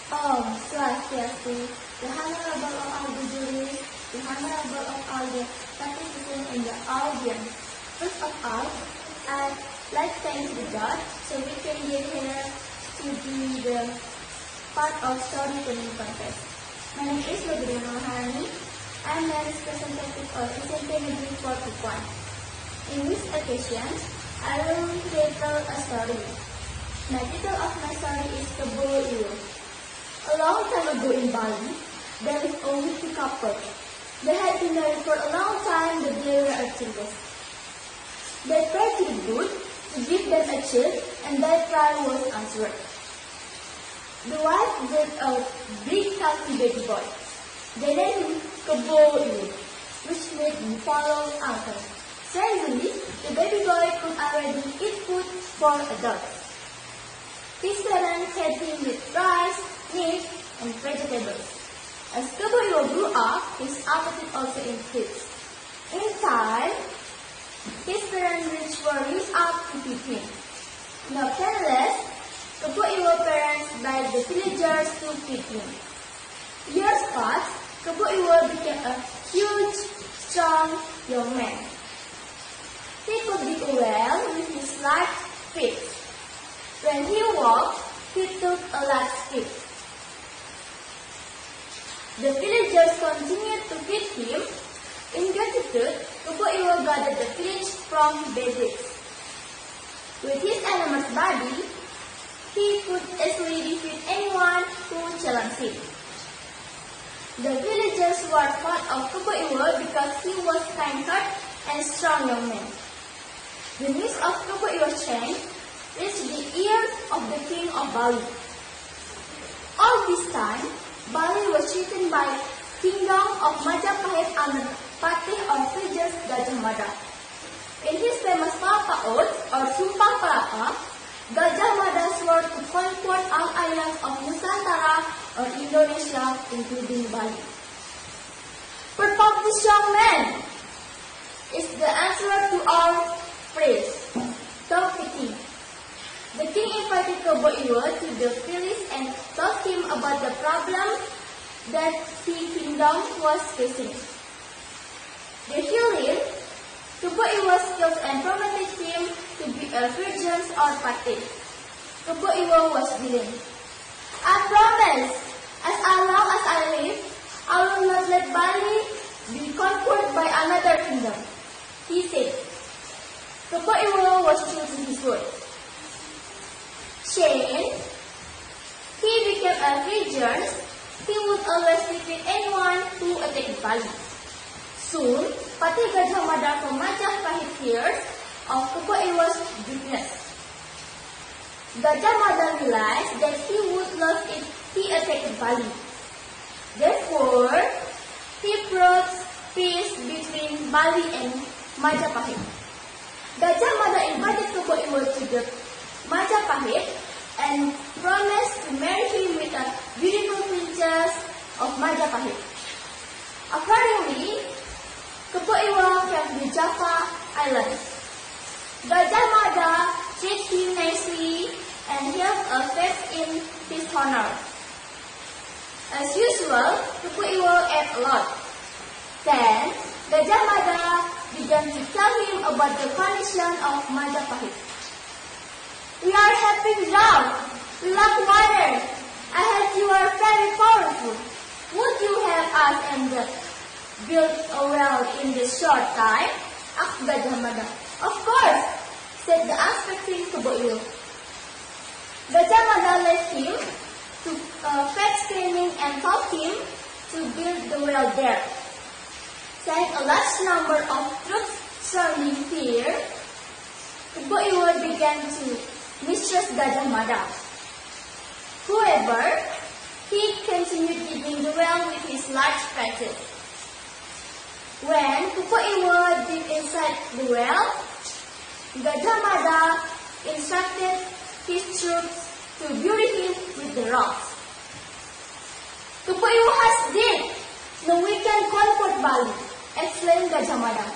Swastiastu, the Honorable of all the juries, the Honorable of all the participants in the audience. First of all, I'd like to thank the God so we can get here to be the part of storytelling contest. My name is Badriana Maharani. I am the representative of SMP Negeri 4 In this occasion, I will tell a story. The title of my story is Kebo Iwo. A long time ago in Bali, there was a wicked couple. They had been married for a long time, but they were childless. They prayed to the good to give them a child, and their prayer was answered. The wife brought a big healthy baby boy. They named him Kebo Iwo, which made the following answer. Strangely, the baby boy could already eat food for adults. His parents fed him with rice, meat, and vegetables. As Kebo Iwo grew up, his appetite also increased. In time, his parents were used up to feed him. Now penniless, Kebo Iwo's parents begged the villagers to feed him. Years passed, Kebo Iwo became a huge, strong young man. He could dig a well with his light feet. When he walked, he took a light step. The villagers continued to feed him. In gratitude, Kebo Iwo gathered the village from basics. With his enormous body, he could easily defeat anyone who challenged him. The villagers were fond of Kebo Iwo because he was kind-hearted and strong young man. The news of Kebo Iwo's strength reached the ears of the king of Bali. All this time, Bali was threatened by kingdom of Majapahit under Patih or Princess Gajah Mada. In his famous Palapa Oath or Sumpah Palapa, Gajah Mada swore to conquer all islands of Nusantara or Indonesia, including Bali. But of this young man is the answer to our praise. Talk with him. The king invited Kebo Iwo to the village and told him about the problem that his kingdom was facing. They healed him. Kebo Iwo skills and promoted him to be a virgin or patih. Kebo Iwo was willing. I promise, as long as I live, I will not let Bali be conquered by another kingdom, he said. Kebo Iwo was true to his word. Shane, he became a virgin. He would always defeat anyone who attacked Bali. Soon, Patih Gajah Mada from Majapahit heard of Kebo Iwo's greatness. Gajah Mada realized that he would lose if he attacked Bali. Therefore, he brought peace between Bali and Majapahit. Gajah Mada invited Kebo Iwo to the Majapahit and promised to marry him with a beautiful princess of Majapahit. Accordingly, Kebo Iwo came to Java Island. Gajah Mada treated him nicely and held a feast in his honor. As usual, Kebo Iwo ate a lot. Then, Gajah Mada began to tell him about the condition of Majapahit. We are having drought. We lack water. I heard you are very powerful. Would you help us and build a well in this short time? Asked Gajah Mada. Of course, said the unsuspecting Kebo Iwo. Gajah Mada led him to fetch screaming and told him to build the well there. Seeing a large number of troops surrounding here, Kebo Iwo began to mistrust Gajah Mada. However, he continued digging the well with his large packet. When Kebo Iwo dipped inside the well, Gajah Mada instructed his troops to bury him with the rocks. Kebo Iwo has died. Now we can conquer Bali, exclaimed Gajah Mada.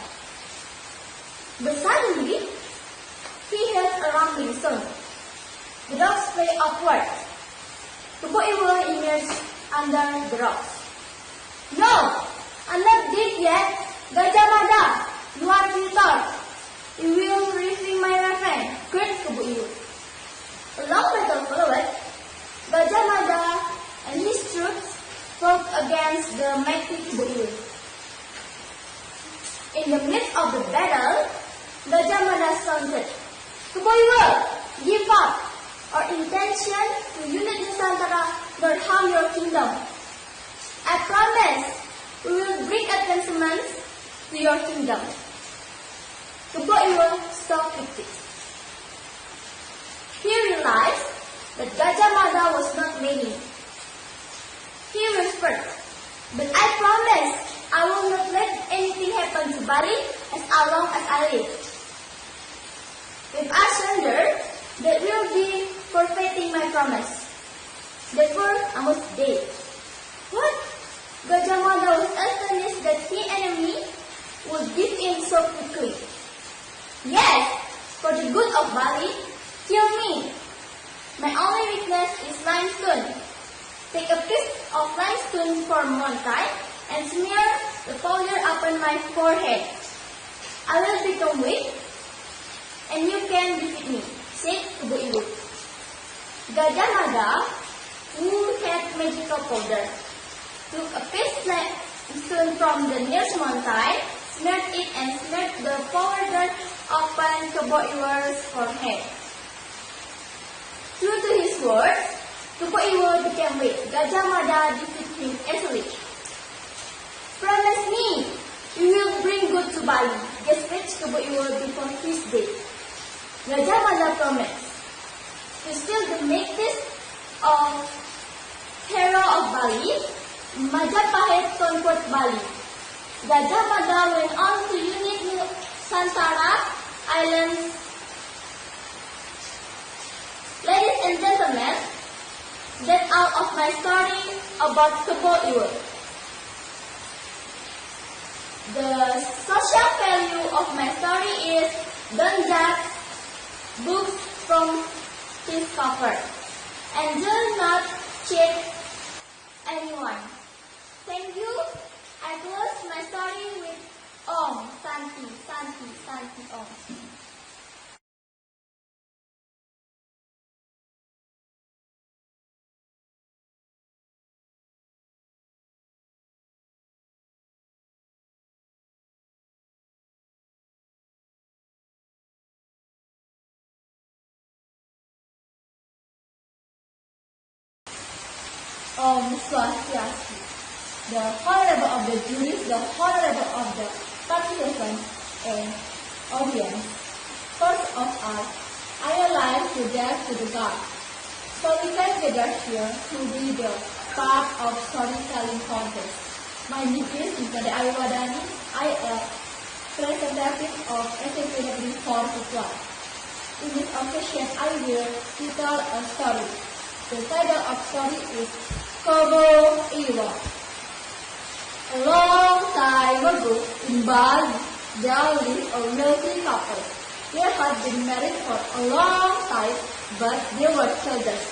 But suddenly, he heard a rumbling sound. The rocks fell upward. Kebo Iwo emerged under the rocks. No, I'm not dead yet. Gajah Mada, you are retarded. You will receive my weapon. Great Kebo Iwo. A long battle followed. Gajah Mada and his troops fought against the mighty Kebo Iwo. In the midst of the battle, Gajah Mada shouted, Kebo Iwo, give up. Our intention to unite Nusantara nor harm your kingdom. I promise we will bring advancements to your kingdom. Kebo Iwo stopped with it. He realized that Gajah Mada was not winning. He whispered, but I promise I will not let anything happen to Bali as long as I live. If I surrender, that will be forfeiting my promise. Therefore, I must die. What? Gajah Mada was astonished that his enemy would give in so quickly. Yes, for the good of Bali, kill me. My only weakness is limestone. Take a piece of limestone from one side and smear the powder upon my forehead. I will become weak and you can defeat me, said Kebo Iwo. Gajah Mada, who had magical powder, took a piece of limestone from the nearest mountain, smeared it and smeared the powder upon Kebo Iwo's forehead. True to his word, Kebo Iwo became weak. Gajah Mada defeated him easily. Promise me, you will bring good to Bali, gasped Kebo Iwo before his death. Gajah Mada promised to steal the maces of hero of Bali. Majapahit conquered Bali. Gajah Mada went on to unite Nusantara Islands. Ladies and gentlemen, that's all of my story about Kebo Iwo. The social value of my story is don't judge books from its cover and do not cheat anyone. Thank you. I close my story with Om Santi Santi Santi Om. Om Swastiastu. The Honorable of the Jury, the Honorable of the participants and audience. First of all, I would like to dare to the God. So we can gather here to be the part of storytelling contest. My name is Nada Ayuwadani. I am representative of SMP Negeri 4 Siswa. In this occasion, I will tell a story. The title of story is Kebo Iwo. A long time ago in Bali, there lived a wealthy couple. They had been married for a long time, but they were childless.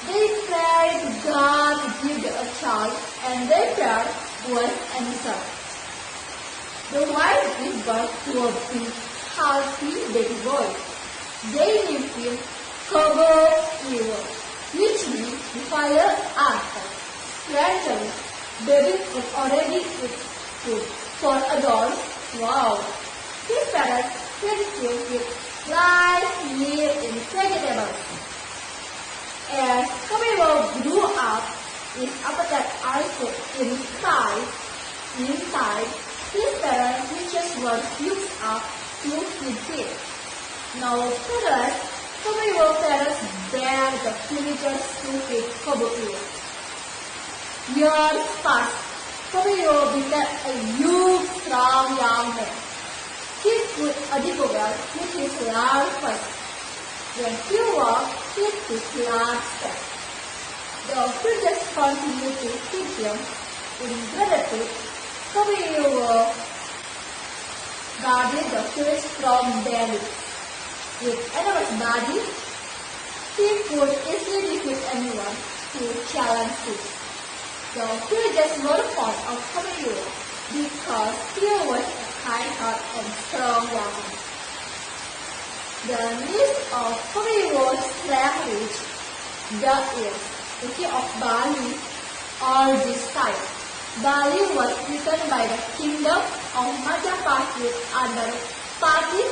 They prayed to God to give them a child, and their prayer was answered. The wife gave birth to a big, healthy baby boy. They named him Kebo Iwo, which means the fire answered. Gradually, baby was already with food for adults. Wow! His parents fed him with rice, meat, and vegetables. As Kebo Iwo grew up, his appetite also inside, his parents' wishes were used up to feed him. Now, first, Kebo Iwo's parents bear the villagers to feed Kebo Iwo. Years passed. Kebo Iwo became a huge, strong young man. He could adigo well with his large fight. When he walked, he took large steps. The villagers continued to feed him. In gratitude, Kebo Iwo guarded the village from damage. With enormous body, he could easily defeat anyone. to challenge him. The villagers were fond of Kabayu because he was a kind-hearted and strong one. The news of Kabuyu's fame reached the ears the king of Bali all this time. Bali was taken by the kingdom of Majapahit under Patih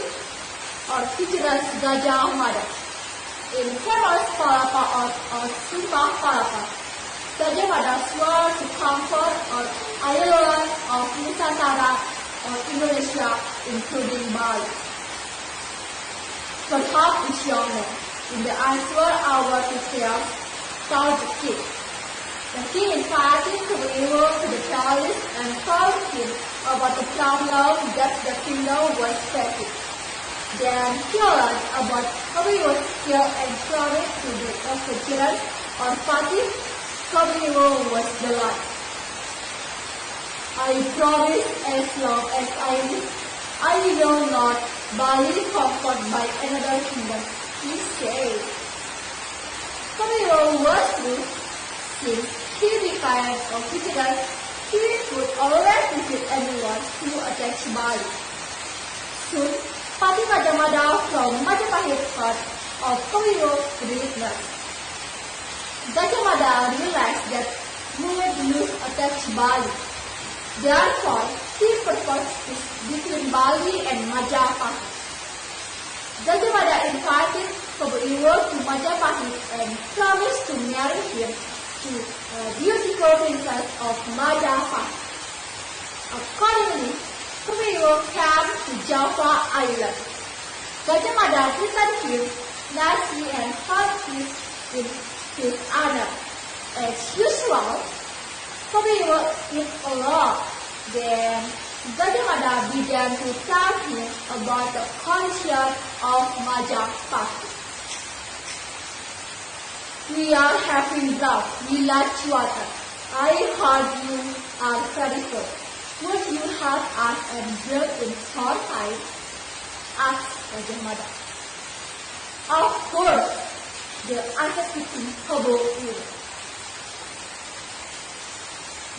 or Hijras Gajah Mada. In famous Palapa or Sumpah Palapa, Gajah Mada swore to conquer all islands of Nusantara or Indonesia, including Bali. Perhaps each young man, in the answer hour to tell, told the king. The king invited Kabayu to the palace and told him about the problem that the kingdom was facing. Then he learned about Kabayu's skill and promised to be a vigilant or Patih. Kabayu was delighted. I promise as long as I live, I will not Bali conquered by another kingdom, he said. Kabayu was good. Since he declared officially he would always visit anyone who attacks Bali. Soon, Patih Gajah Mada from Majapahit heard of Kabuyu's greatness. Gajah Mada realized that he would lose attacks Bali. Therefore, he proposed peace between Bali and Majapahit. Gajah Mada invited Kabayu to Majapahit and promised to marry him to a beautiful princess of Majapahit. Accordingly, Kabayu came to Java Island. Gajah Mada presented him nasi and hot fish in his honor. As usual, Kabayu ate a lot. Then Gajah Mada began to tell him about the condition of Majapahit. We are having drought. We lack water. I heard you are very poor. Would you help us and build in short time? Asked Gajah Mada. Of course, the answer to Kabayu.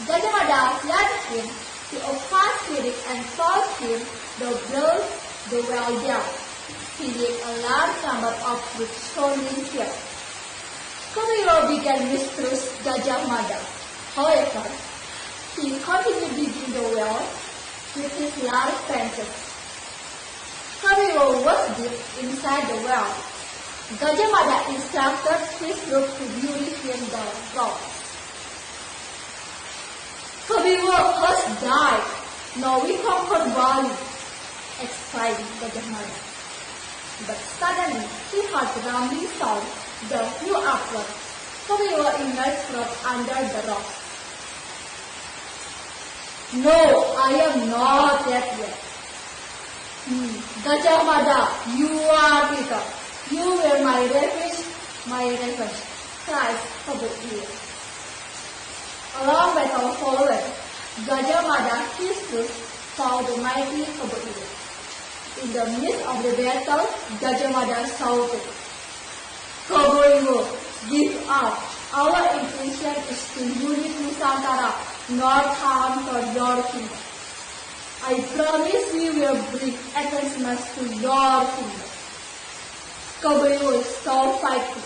Gajah Mada led him to a fast spirit and told him to build the well there. He did a large number of fruit sown here. Kabayu began mistrust Gajah Mada. However, he continued digging the well with his large pencil. Kabayu was deep inside the well. Gajah Mada instructed his group to bury him the rock. Kabayu has died. Now we conquered Bali, exclaimed Gajah Mada. But suddenly he heard the rumbling sound. The flew upward. Kabayu emerged from under the rock. No, I am not dead yet. Gajah Mada, you are Peter. You were my refuge, cried Kabayu. Along with our followers, Gajah Mada, his troops, found the mighty Kabayu. In the midst of the battle, Gajah Mada shouted, Kabayu, give up. Our intention is to unite Nusantara, not harm to your kingdom. I promise we will bring advancements to your kingdom. Kabayu is so fighting.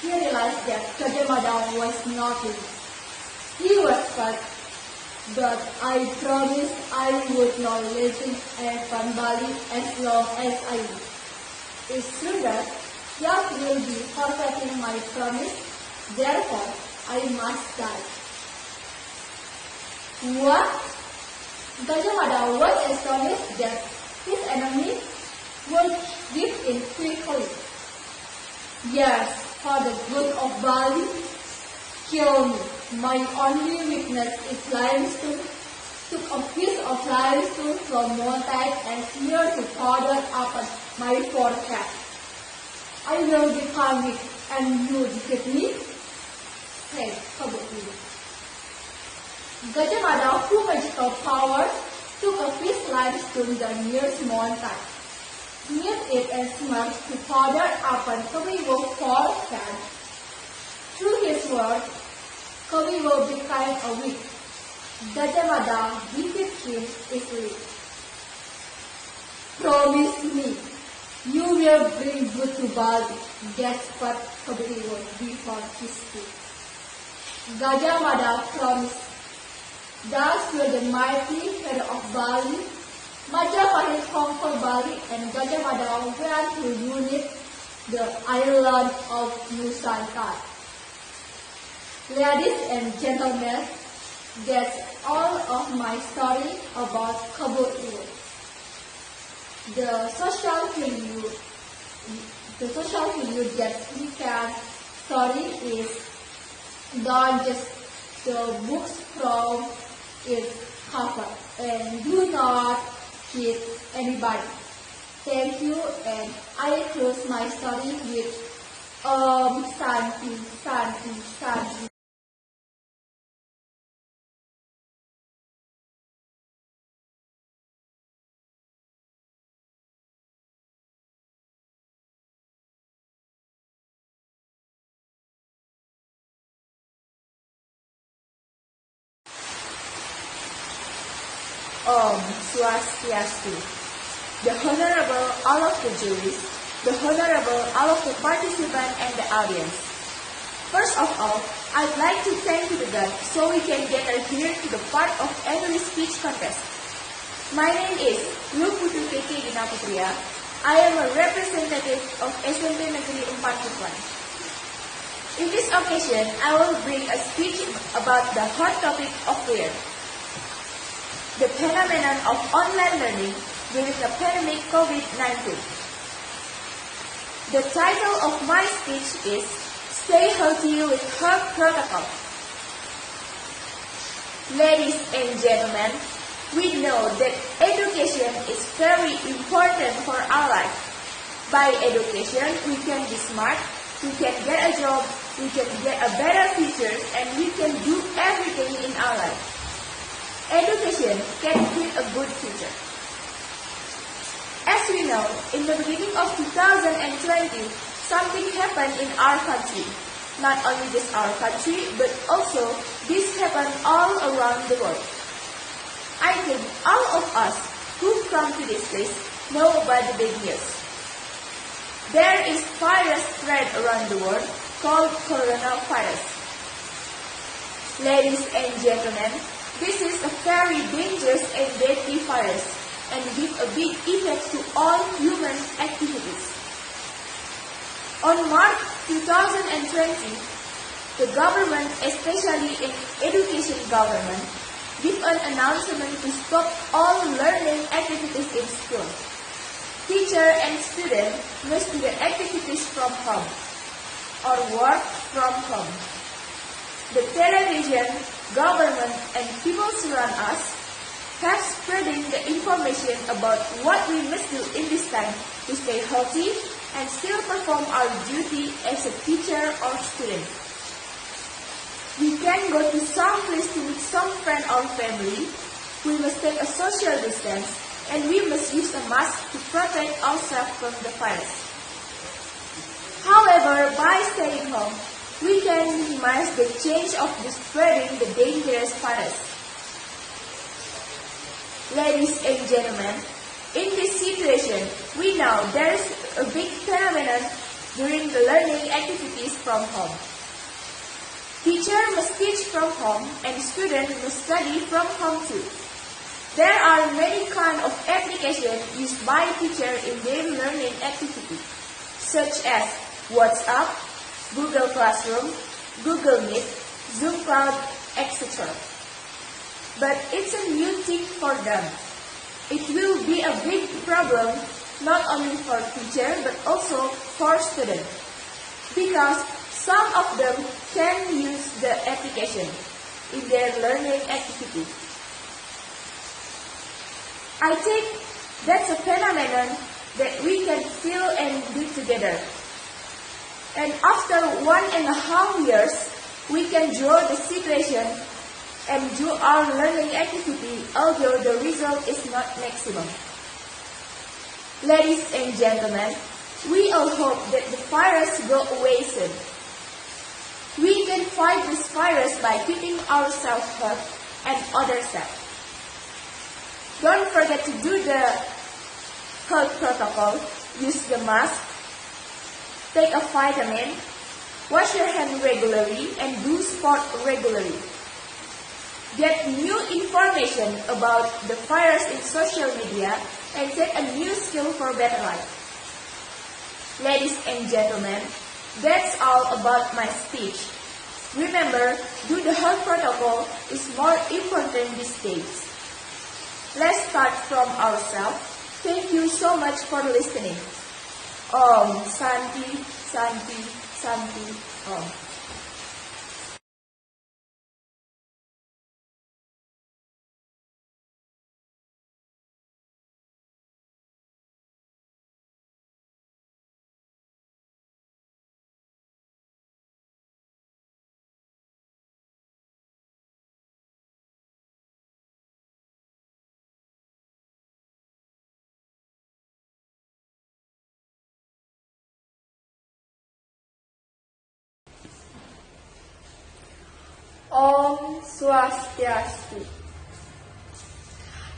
He realized that Gajah Mada was not living. He whispered, but I promised I would not listen from Bali as long as I live. It's true that Yap will be forfeiting my promise, therefore I must die. What? Gajah Mada was astonished that his enemy would give in quickly. Yes, for the good of Bali, kill me. My only weakness is limestone. Took a piece of limestone from mountain and smeared the powder upon my forehead. I will become weak and you defeat me? Said Kabayu. Gajah Mada, through magical power, took a piece of limestone the nearest mountain, smeared it and smashed the powder upon Kabayu's forehead. Through his world, Kavi will become a weak. Gajah Mada defeated him easily. Promise me, you will bring good to Bali. That's what Kavi will before his speech. Gajah Mada promised. Thus will the mighty head of Bali, Majapahit conquer Bali, and Gajah Mada went to unite the island of Nusantara. Ladies and gentlemen, that's all of my story about Kabul Iwo. The social value that we can study is not just the books from its cover, and do not hit anybody. Thank you, and I close my story with Santi, Santi, Santi. Om Swastiastu. The Honorable all of the juries, the Honorable all of the participants and the audience. First of all, I'd like to thank you to God so we can gather here to the part of English speech contest. My name is Luputu Keke Dinaputria. I am a representative of SMP Negeri 4 Tuban. In this occasion, I will bring a speech about the hot topic of fear. The phenomenon of online learning during the pandemic COVID-19. The title of my speech is Stay Healthy with Health Protocol. Ladies and gentlemen, we know that education is very important for our life. By education, we can be smart, we can get a job, we can get a better future, and we can do everything in our life. Education can create a good future. As we know, in the beginning of 2020, something happened in our country. Not only just our country, but also this happened all around the world. I think all of us who come to this place know about the big news. There is virus spread around the world called coronavirus. Ladies and gentlemen, this is a very dangerous and deadly virus and give a big effect to all human activities. On March 2020, the government, especially in education government, give an announcement to stop all learning activities in school. Teacher and student must do the activities from home or work from home. The television, government, and people surround us have spreading the information about what we must do in this time to stay healthy and still perform our duty as a teacher or student. We can go to some place to meet some friend or family. We must take a social distance and we must use a mask to protect ourselves from the virus. However, by staying home, we can minimize the chance of spreading the dangerous virus. Ladies and gentlemen, in this situation, we know there is a big phenomenon during the learning activities from home. Teacher must teach from home and student must study from home too. There are many kinds of applications used by teacher in their learning activity, such as WhatsApp, Google Classroom, Google Meet, Zoom Cloud, etc. But it's a new thing for them. It will be a big problem not only for teacher but also for students, because some of them can use the application in their learning activity. I think that's a phenomenon that we can feel and do together. And after 1.5 years, we can draw the situation and do our learning activity, although the result is not maximum. Ladies and gentlemen, we all hope that the virus go away soon. We can fight this virus by keeping ourselves healthy and others safe. Don't forget to do the health protocol. Use the mask, take a vitamin, wash your hands regularly, and do sport regularly. Get new information about the virus in social media and take a new skill for better life. Ladies and gentlemen, that's all about my speech. Remember, do the health protocol is more important these days. Let's start from ourselves. Thank you so much for listening. Om Santi, Santi, Santi, Om. Om Swastiastu.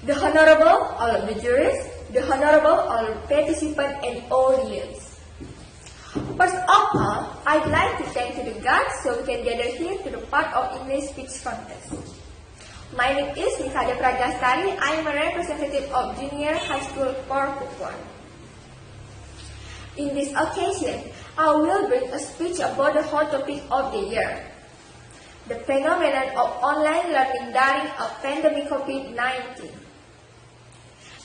The Honorable all of the jurists, the Honorable all participants and audience. First of all, I'd like to thank the gods so we can gather here to the part of English speech contest. My name is Nikada Pragastari. I am a representative of Junior High School for Pukwan. In this occasion, I will bring a speech about the hot topic of the year, the phenomenon of online learning during a pandemic COVID-19.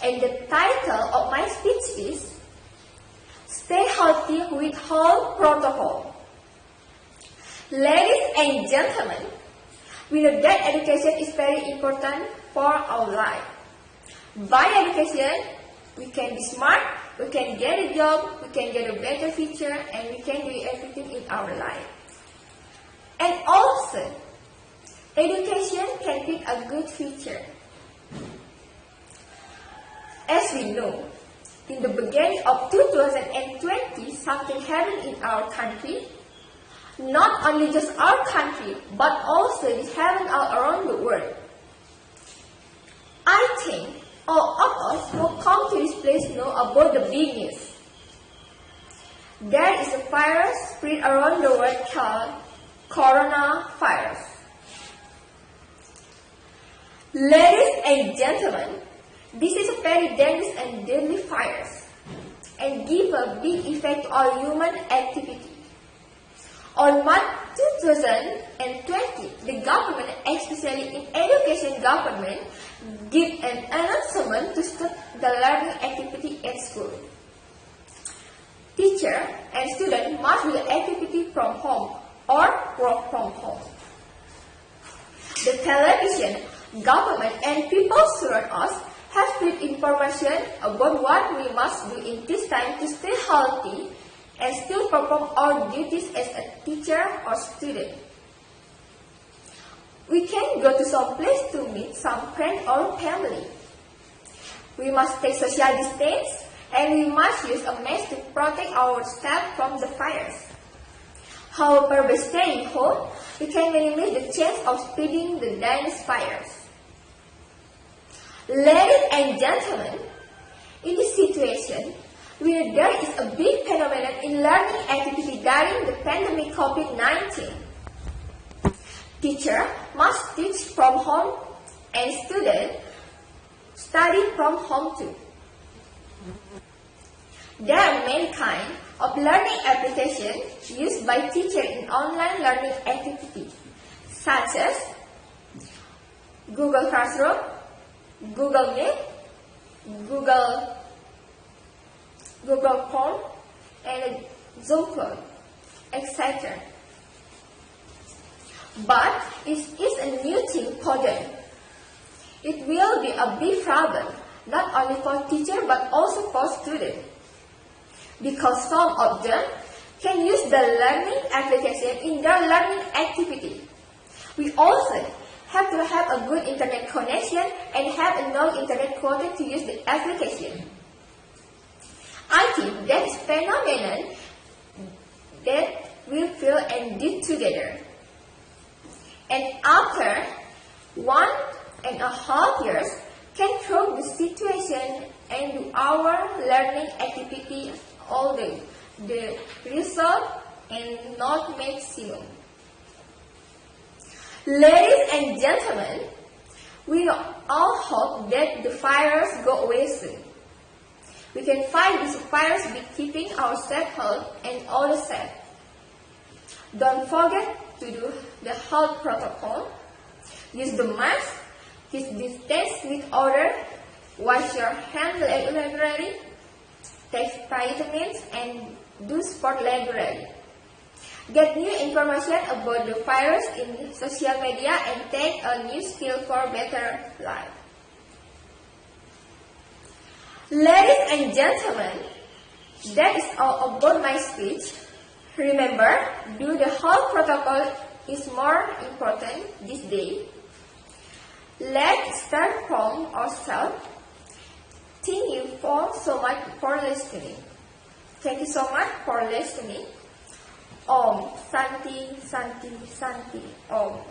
And the title of my speech is Stay Healthy with Health Protocol. Ladies and gentlemen, we know that education is very important for our life. By education, we can be smart, we can get a job, we can get a better future, and we can do everything in our life. And also, education can be a good future. As we know, in the beginning of 2020, something happened in our country. Not only just our country, but also it happened all around the world. I think all of us who come to this place know about the big news. There is a virus spread around the world called coronavirus. Ladies and gentlemen, this is a very dangerous and deadly virus and give a big effect to all human activity. On March 2020, the government, especially in education government, give an announcement to stop the learning activity at school. Teacher and student must do the activity from home or work from home. The television, government and people surround us have spread information about what we must do in this time to stay healthy and still perform our duties as a teacher or student. We can go to some place to meet some friend or family. We must take social distance and we must use a mask to protect ourselves from the virus. However, by staying home, we can minimize the chance of spreading the dangerous virus. Ladies and gentlemen, in this situation, we know there is a big phenomenon in learning activity during the pandemic COVID-19. Teacher must teach from home and students study from home too. There are many kinds of learning applications used by teachers in online learning activities, such as Google Classroom, Google Meet, Google Form, and Zoom Call, etc. But it is a new thing for them. It will be a big problem, not only for teachers but also for students, because some of them can use the learning application in their learning activity. We also have to have a good internet connection and have enough internet quota to use the application. I think that is phenomenon that we feel and did together. And after 1.5 years, can through the situation and do our learning activity all day. The result and not maximum. Ladies and gentlemen, we all hope that the virus go away soon. We can fight this virus by keeping ourselves healthy and others safe. Don't forget to do the health protocol. Use the mask, keep distance with others, wash your hands regularly, take vitamins, and do sport regularly. Get new information about the virus in social media and take a new skill for better life. Ladies and gentlemen, that is all about my speech. Remember, do the health protocol is more important this day. Let's start from ourselves. Thank you so much for listening. Thank you so much for listening. Om Santi Santi Santi Om.